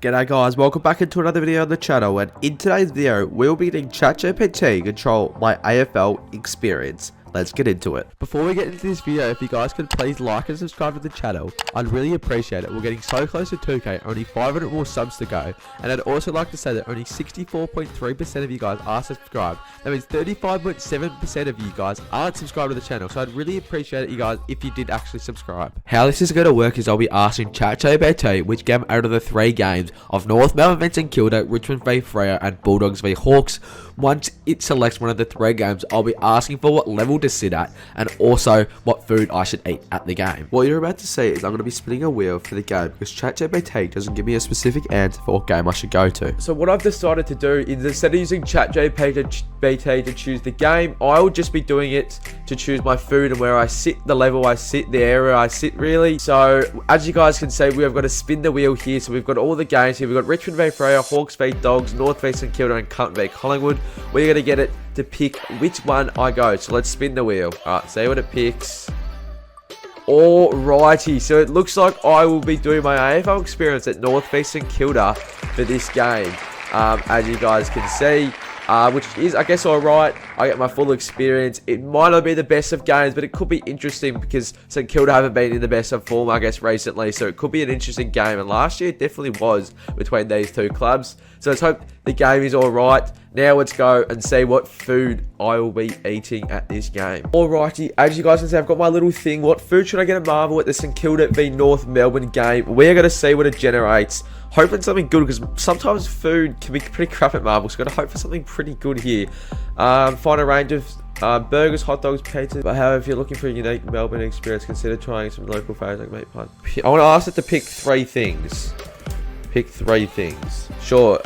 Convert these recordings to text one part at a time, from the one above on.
G'day guys, welcome back into another video on the channel, and in today's video, we'll be letting ChatGPT control my AFL experience. Let's get into it. Before we get into this video, if you guys could please like and subscribe to the channel, I'd really appreciate it. We're getting so close to 2k, only 500 more subs to go, and I'd also like to say that only 64.3% of you guys are subscribed. That means 35.7% of you guys aren't subscribed to the channel, so I'd really appreciate it, you guys, if you did actually subscribe. How this is going to work is I'll be asking ChatGPT which game out of the 3 games of North Melbourne v St Kilda, Richmond v Freo, and Bulldogs v Hawks. Once it selects one of the 3 games, I'll be asking for what level to sit at and also what food I should eat at the game. What you're about to see is I'm going to be spinning a wheel for the game because ChatGPT doesn't give me a specific answer for what game I should go to. So what I've decided to do is instead of using ChatGPT to choose the game, I'll just be doing it to choose my food and where I sit, the level I sit, the area I sit really. So as you guys can see, we have got to spin the wheel here. So we've got all the games here. We've got Richmond v Freo, Hawks v Dogs, North v St Kilda, and Carlton v Collingwood. We're going to get it to pick which one I go. So let's spin the wheel. Alright, see what it picks. Alrighty, so it looks like I will be doing my AFL experience at North v St Kilda for this game. As you guys can see. Which is, I guess, alright. I get my full experience. It might not be the best of games, but it could be interesting because St Kilda haven't been in the best of form, I guess, recently. So it could be an interesting game. And last year, it definitely was between these 2 clubs. So let's hope the game is alright. Now let's go and see what food I will be eating at this game. Alrighty, as you guys can see, I've got my little thing. What food should I get at Marvel at the St Kilda v North Melbourne game? We're going to see what it generates. Hoping something good, because sometimes food can be pretty crap at Marvel, so got to hope for something pretty good here. Find a range of burgers, hot dogs, pizza. But however, if you're looking for a unique Melbourne experience, consider trying some local favourites like meat pie. I want to ask it to pick 3 things. Pick 3 things. Sure.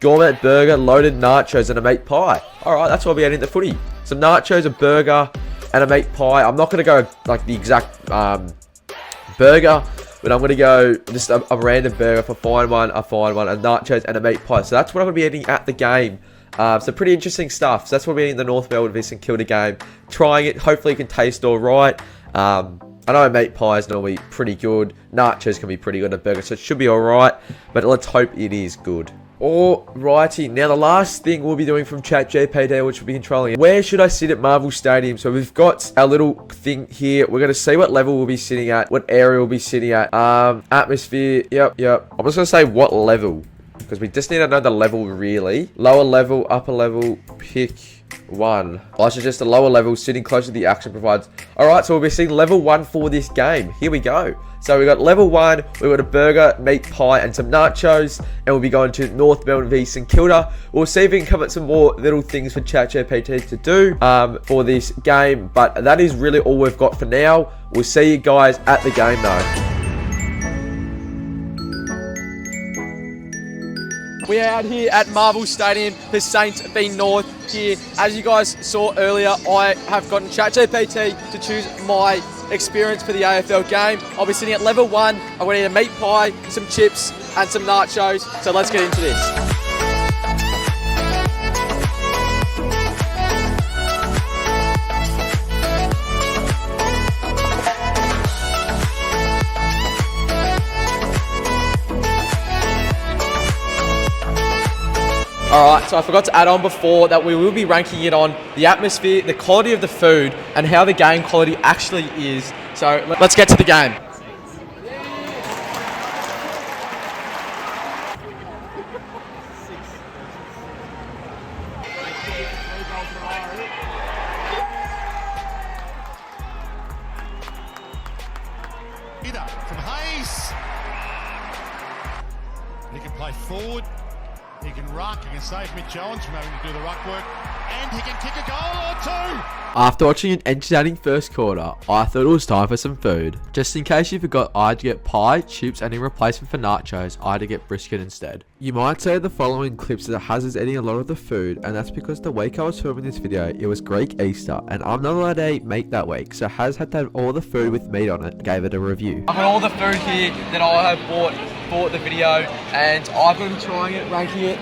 Gourmet burger, loaded nachos, and a meat pie. Alright, that's what I'll be eating at the footy. Some nachos, a burger, and a meat pie. I'm not going to go like the exact burger, but I'm going to go just a random burger for a fine one, nachos, and a meat pie. So that's what I'm going to be eating at the game. So pretty interesting stuff. So that's what we're eating in the North Melbourne v St Kilda game. Trying it. Hopefully it can taste alright. I know meat pie is normally pretty good. Nachos can be pretty good at a burger, so it should be alright. But let's hope it is good. Alrighty, now the last thing we'll be doing from ChatGPT, which will be controlling it. Where should I sit at Marvel Stadium? So we've got our little thing here. We're going to see what level we'll be sitting at, what area we'll be sitting at. Atmosphere, yep. I'm just going to say what level, because we just need to know the level really. Lower level, upper level, pick 1. I suggest a lower level, sitting closer to the action provides. Alright, so we'll be seeing level 1 for this game. Here we go. So we got level 1, we got a burger, meat pie, and some nachos, and we'll be going to North Melbourne v St Kilda. We'll see if we can come up with some more little things for ChatGPT to do for this game, but that is really all we've got for now. We'll see you guys at the game though. We are out here at Marvel Stadium for Saints v North here. As you guys saw earlier, I have gotten ChatGPT to choose my experience for the AFL game. I'll be sitting at level 1. I'm going to eat a meat pie, some chips, and some nachos. So let's get into this. Alright, so I forgot to add on before that we will be ranking it on the atmosphere, the quality of the food, and how the game quality actually is. So let's get to the game. From Hayes. He can play forward. He can ruck, he can save Mitch Jones from having to do the ruck work, and he can kick a goal or 2. After watching an entertaining first quarter, I thought it was time for some food. Just in case you forgot, I had to get pie, chips, and in replacement for nachos, I had to get brisket instead. You might say the following clips that Haz is eating a lot of the food, and that's because the week I was filming this video, it was Greek Easter, and I'm not allowed to eat meat that week, so Haz had to have all the food with meat on it, gave it a review. I've got all the food here that I have bought for the video, and I've been trying it, ranking it,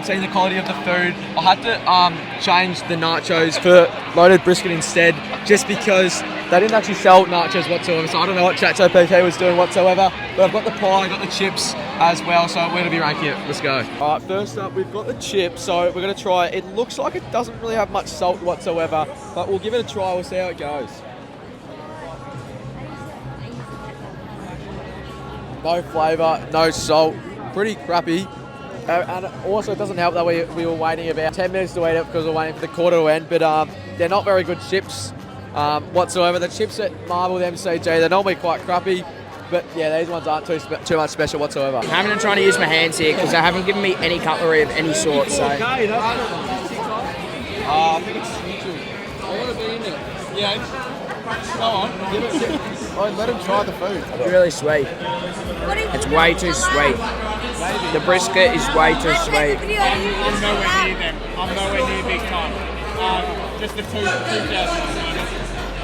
seeing the quality of the food. I had to change the nachos for loaded brisket instead, just because They didn't actually sell nachos whatsoever, so I don't know what ChatGPT was doing whatsoever. But I've got the pie, I've got the chips as well, so we're going to be ranking it. Let's go. Alright, first up, we've got the chips, so we're going to try it. It looks like it doesn't really have much salt whatsoever, but we'll give it a try, we'll see how it goes. No flavour, no salt, pretty crappy. And also it doesn't help that we were waiting about 10 minutes to eat it because we're waiting for the quarter to end, but they're not very good chips whatsoever. The chips at Marvel, the MCG, they're normally quite crappy, but yeah, these ones aren't too much special whatsoever. I'm having to try to use my hands here because they haven't given me any cutlery of any sort, so... Okay, I think it's YouTube. I want to be in it. Yeah. Go on. Give it. Oh, let him try the food. It's really sweet. It's way too sweet. The brisket is way too sweet. I'm nowhere near them. I'm nowhere near big time. Just the two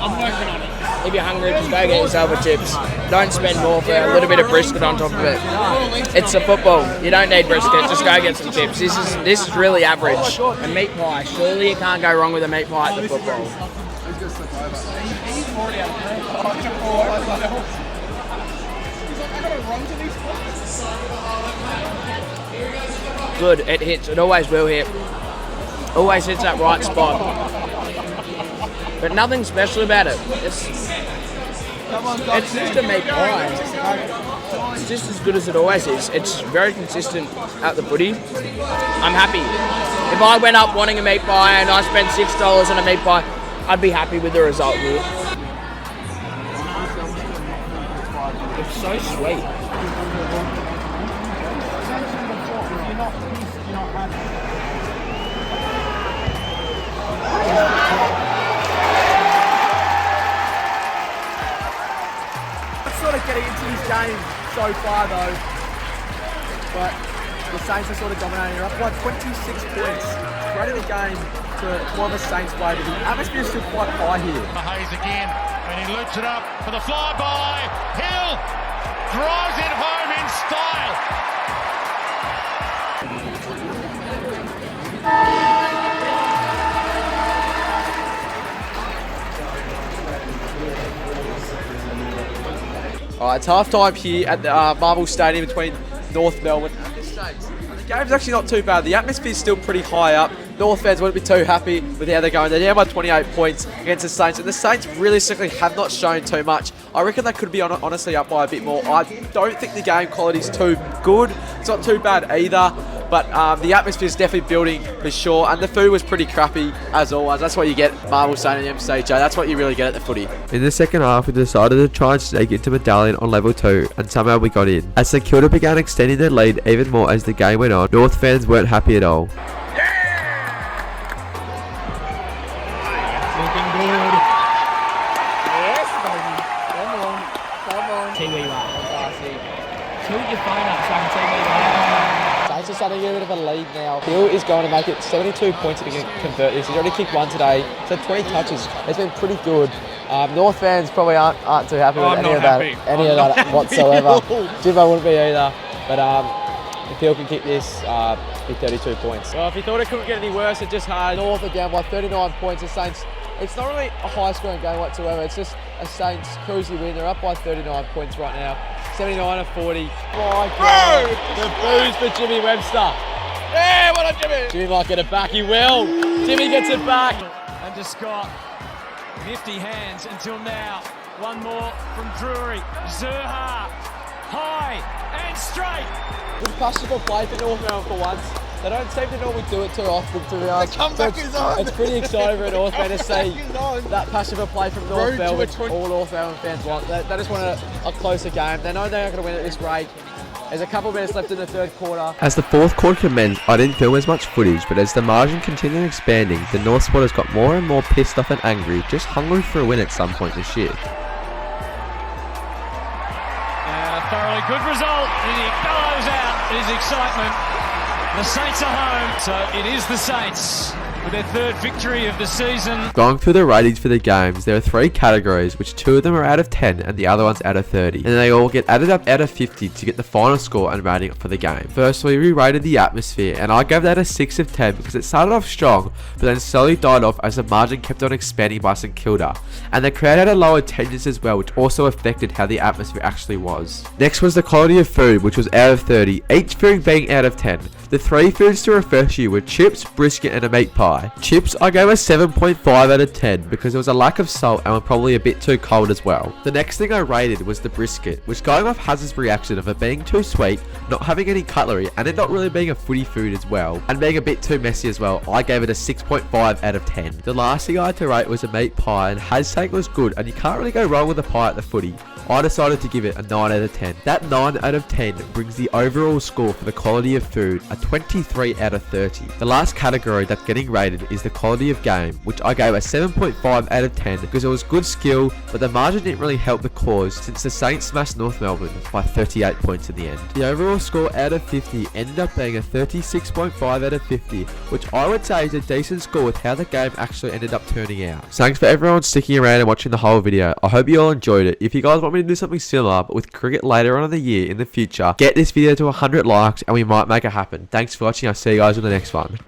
I'm working on it. If you're hungry, just go get yourself a chips. Don't spend more for a little bit of brisket on top of it. It's a football. You don't need brisket. Just go get some chips. This is really average. A meat pie. Surely you can't go wrong with a meat pie at the football. Good. It hits. It always will hit. Always hits that right spot. But nothing special about it. It's just a meat pie. It's just as good as it always is. It's very consistent at the footy. I'm happy. If I went up wanting a meat pie and I spent $6 on a meat pie, I'd be happy with the result here. It's so sweet. Sort of getting into this game so far though, but the Saints are sort of dominating. They're up by 26 points. Right in the game to more of a Saints play, but the atmosphere is still quite high here. Hayes again, and he loops it up for the flyby. Hill drives it home in style. Alright, it's half time here at the Marvel Stadium between North Melbourne and the Saints. The game's actually not too bad. The atmosphere's still pretty high up. North fans wouldn't be too happy with how they're going. They're down by 28 points against the Saints, and the Saints realistically have not shown too much. I reckon they could be honestly up by a bit more. I don't think the game quality's too good. It's not too bad either, but the atmosphere's definitely building for sure, and the food was pretty crappy as always. That's what you get at Marvel Stadium MCG. That's what you really get at the footy. In the second half, we decided to try and sneak into Medallion on level 2, and somehow we got in. As St Kilda began extending their lead even more as the game went on, North fans weren't happy at all. Saints are starting to get a bit of a lead now. Hill is going to make it 72 points if he can convert this. He's already kicked one today, so 20 touches. It's been pretty good. North fans probably aren't too happy with any of that whatsoever. Jimbo wouldn't be either, but if Hill can kick this, be 32 points. Well, if you thought it couldn't get any worse, it just had. North are down by 39 points. The Saints, it's not really a high-scoring game whatsoever. It's just a Saints cruisy win. They're up by 39 points right now. 79-40. My God. The boos for Jimmy Webster. Yeah, well done, Jimmy. Jimmy might get it back. He will. Jimmy gets it back. And to Scott. Nifty hands until now. One more from Drury. Zerha. High and straight. Good possible play for North Melbourne for once. They don't seem to normally do it too often, to be honest. The comeback is on. It's pretty exciting for North Melbourne to see that passive play from North Melbourne, which all North Melbourne fans want. They just want a closer game. They know they're not going to win at this rate. There's a couple of minutes left in the third quarter. As the fourth quarter commenced, I didn't film as much footage, but as the margin continued expanding, the North supporters got more and more pissed off and angry, just hungry for a win at some point this year. Thoroughly good result. And he bellows out his excitement. The Saints are home. So it is the Saints with their third victory of the season. Going through the ratings for the games, there are 3 categories, which 2 of them are out of 10 and the other one's out of 30. And they all get added up out of 50 to get the final score and rating for the game. Firstly, we rated the atmosphere, and I gave that a 6 of 10 because it started off strong, but then slowly died off as the margin kept on expanding by St Kilda. And the crowd had a low attendance as well, which also affected how the atmosphere actually was. Next was the quality of food, which was out of 30, each food being out of 10. The 3 foods to refresh you were chips, brisket and a meat pie. Chips I gave a 7.5 out of 10 because there was a lack of salt and were probably a bit too cold as well. The next thing I rated was the brisket, which going off Hazard's reaction of it being too sweet, not having any cutlery and it not really being a footy food as well, and being a bit too messy as well, I gave it a 6.5 out of 10. The last thing I had to rate was a meat pie, and Haz's take was good and you can't really go wrong with a pie at the footy. I decided to give it a 9 out of 10. That 9 out of 10 brings the overall score for the quality of food a 23 out of 30. The last category that's getting rated is the quality of game, which I gave a 7.5 out of 10 because it was good skill, but the margin didn't really help the cause since the Saints smashed North Melbourne by 38 points in the end. The overall score out of 50 ended up being a 36.5 out of 50, which I would say is a decent score with how the game actually ended up turning out. So thanks for everyone sticking around and watching the whole video. I hope you all enjoyed it. If you guys want me to do something similar but with cricket later on in the year in the future, get this video to 100 likes and we might make it happen. Thanks for watching. I'll see you guys in the next one.